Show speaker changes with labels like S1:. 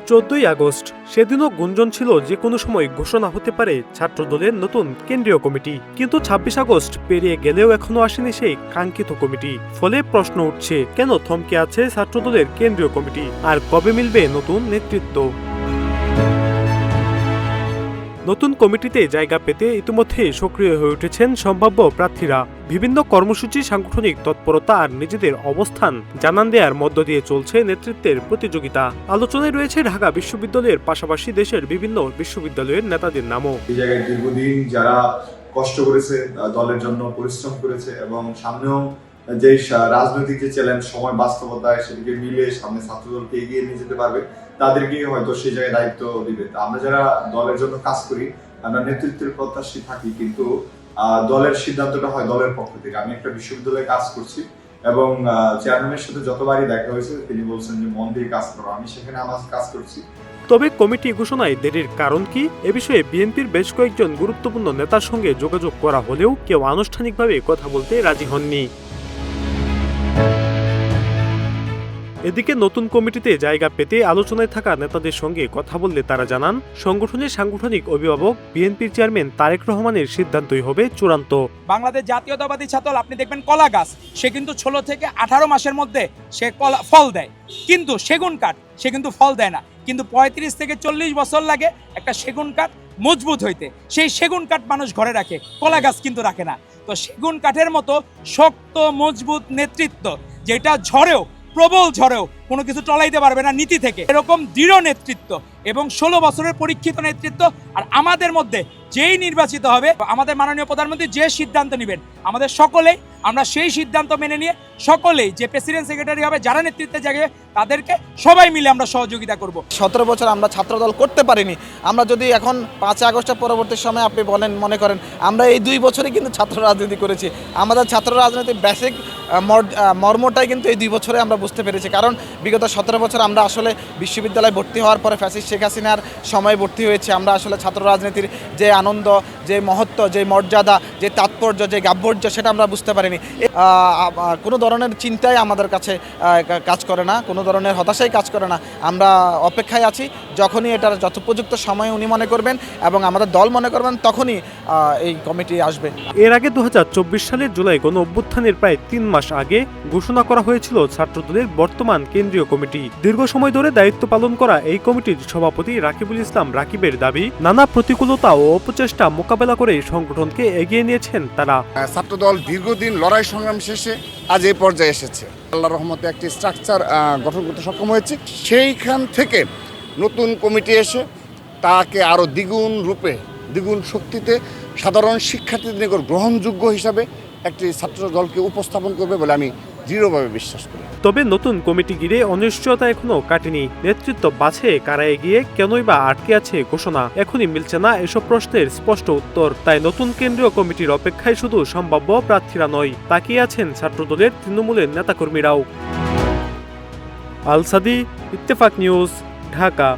S1: 14ই August সেদিনও গুঞ্জন ছিল যে কোনো সময় ঘোষণা হতে পারে ছাত্রদলের নতুন কেন্দ্রীয় কমিটি, কিন্তু 26 আগস্ট পেরিয়ে গেলেও এখনো আসেনি সেই কাঙ্ক্ষিত কমিটি। ফলে প্রশ্ন উঠছে, কেন থমকে আছে ছাত্রদলের কেন্দ্রীয় কমিটি, আর কবে মিলবে নতুন নেতৃত্ব? নতুন কমিটিতে জায়গা পেতে ইতিমধ্যে সক্রিয় হয়ে উঠেছেন সম্ভাব্য প্রার্থীরা। বিভিন্ন কর্মসূচি, সাংগঠনিক তৎপরতা আর নিজেদের অবস্থান জানান দেওয়ার মধ্য দিয়ে চলছে নেতৃত্বের প্রতিযোগিতা। আলোচনায় রয়েছে ঢাকা বিশ্ববিদ্যালয়ের পাশাপাশি দেশের বিভিন্ন বিশ্ববিদ্যালয়ের নেতাদের নামও।
S2: এই জায়গায় দীর্ঘদিন যারা কষ্ট করেছে, দলের জন্য পরিশ্রম করেছে এবং সামনেও যে রাজনৈতিক যে চ্যালেঞ্জ, সময় বাস্তবতায় সেদিকে মিলে সামনে ছাত্রদলকে এগিয়ে নিয়ে যেতে পারবে, তাদেরকে হয়তো সেই জায়গায় দায়িত্ব দিবে। আমরা যারা দলের জন্য কাজ করি, আমরা নেতৃত্বের প্রত্যাশী থাকি, কিন্তু দলের সিদ্ধান্তটা হয় দলের পক্ষ থেকে। আমি একটা বিশ্ববিদ্যালয়ে কাজ করছি এবং চেয়ারম্যানের সাথে যতবারই দেখা হয়েছে তিনি বলছেন যে মন দিয়ে কাজ করো, আমি সেখানে আমার কাজ করছি।
S1: তবে কমিটি ঘোষণায় দেরির কারণ কি? এ বিষয়ে বিএনপির বেশ কয়েকজন গুরুত্বপূর্ণ নেতার সঙ্গে যোগাযোগ করা হলেও কেউ আনুষ্ঠানিকভাবে কথা বলতে রাজি হননি। এদিকে নতুন কমিটিতে জায়গা পেতে আলোচনায় থাকা নেতাদের সঙ্গে কথা বললে তারা জানান, সংগঠনের সাংগঠনিক অভিভাবক বিএনপির চেয়ারম্যান তারেক রহমানের সিদ্ধান্তই হবে চূড়ান্ত।
S3: বাংলাদেশ জাতীয়তাবাদী ছাত্রদল, আপনি দেখবেন কলা গাছ, সে কিন্তু 16 থেকে 18 মাসের মধ্যে সে ফল দেয়, কিন্তু সেগুন কাঠ সে কিন্তু ফল দেয় না। কিন্তু 35 থেকে 40 বছর লাগে একটা সেগুন কাঠ মজবুত হইতে। সেই সেগুন কাঠ মানুষ ঘরে রাখে, কলা গাছ কিন্তু রাখে না। তো সেগুন কাঠের মতো শক্ত মজবুত নেতৃত্ব, যেটা ঝড়েও, প্রবল ঝড়েও কোনো কিছু টলাইতে পারবে না নীতি থেকে, এরকম দৃঢ় নেতৃত্ব এবং 16 বছরের পরীক্ষিত নেতৃত্ব। আর আমাদের মধ্যে যেই নির্বাচিত হবে, আমাদের মাননীয় প্রধানমন্ত্রী যে সিদ্ধান্ত নেবেন, আমাদের সকলেই আমরা সেই সিদ্ধান্ত মেনে নিয়ে সকলেই যে প্রেসিডেন্ট সেক্রেটারি হবে, যারা নেতৃত্বে জায়গায়, তাদেরকে সবাই মিলে আমরা সহযোগিতা করব।
S4: 17 বছর আমরা ছাত্রদল করতে পারিনি। আমরা যদি এখন 5 আগস্টের পরবর্তী সময় আপনি মনে করেন, আমরা এই 2 বছরই কিন্তু ছাত্র রাজনীতি করেছি। আমাদের ছাত্র রাজনীতির বেসিক মর্মটাই কিন্তু এই 2 বছরে আমরা বুঝতে পেরেছি। কারণ বিগত 17 বছর আমরা আসলে বিশ্ববিদ্যালয়ে ভর্তি হওয়ার পরে ফ্যাসিস্ট শেখ হাসিনার সময় ভর্তি হয়েছে। আমরা আসলে ছাত্র রাজনীতির যে আনন্দ, যে মহত্ব, যে মর্যাদা, যে তাৎপর্য, যে গাম্ভীর্য, সেটা আমরা বুঝতে পারিনি। কোনো ধরনের চিন্তাই আমাদের কাছে কাজ করে না, কোনো ধরনের হতাশাই কাজ করে না। আমরা অপেক্ষায় আছি, যখনই এটার যথোপযুক্ত সময় উনি মনে করবেন এবং আমাদের দল মনে করবেন, তখনই এই কমিটি আসবে।
S1: এর আগে 2024 সালের জুলাই গণ অভ্যুত্থানের প্রায় 3 মাস আগে ঘোষণা করা হয়েছিল ছাত্রদলের বর্তমান কেন্দ্রীয় কমিটি। দীর্ঘ সময় ধরে দায়িত্ব পালন করা এই কমিটির সভাপতি রাকিবুল ইসলাম রাকিবের দাবি, নানা প্রতিকূলতা ও অপচেষ্টা মোকাবেলা করে সংগঠনকে এগিয়ে নিয়েছেন তারা।
S5: ছাত্রদল দীর্ঘদিন লড়াই সংগ্রাম শেষে আজ এই পর্যায়ে এসেছে। আল্লাহর রহমতে একটি স্ট্রাকচার গঠন করতে সক্ষম হয়েছে। সেইখান থেকে নতুন কমিটি এসে তাকে আরও দ্বিগুণ রূপে, দ্বিগুণ শক্তিতে সাধারণ শিক্ষার্থীদের নিকট গ্রহণযোগ্য হিসাবে একটি ছাত্রদলকে উপস্থাপন করবে বলে আমি দৃঢ়ভাবে বিশ্বাস করি।
S1: তবে নতুন কমিটি ঘিরে অনিশ্চয়তা এখনো কাটেনি। নেতৃত্ব বাছে কারা এগিয়ে, কেনই বা আটকে আছে ঘোষণা এখনই মিলছে না এসব প্রশ্নের স্পষ্ট উত্তর। তাই নতুন কেন্দ্রীয় কমিটির অপেক্ষায় শুধু সম্ভাব্য প্রার্থীরা নয়, তাকিয়ে আছেন ছাত্রদলের তৃণমূলের নেতাকর্মীরাও। আল সাদি, ইত্তেফাক নিউজ, ঢাকা।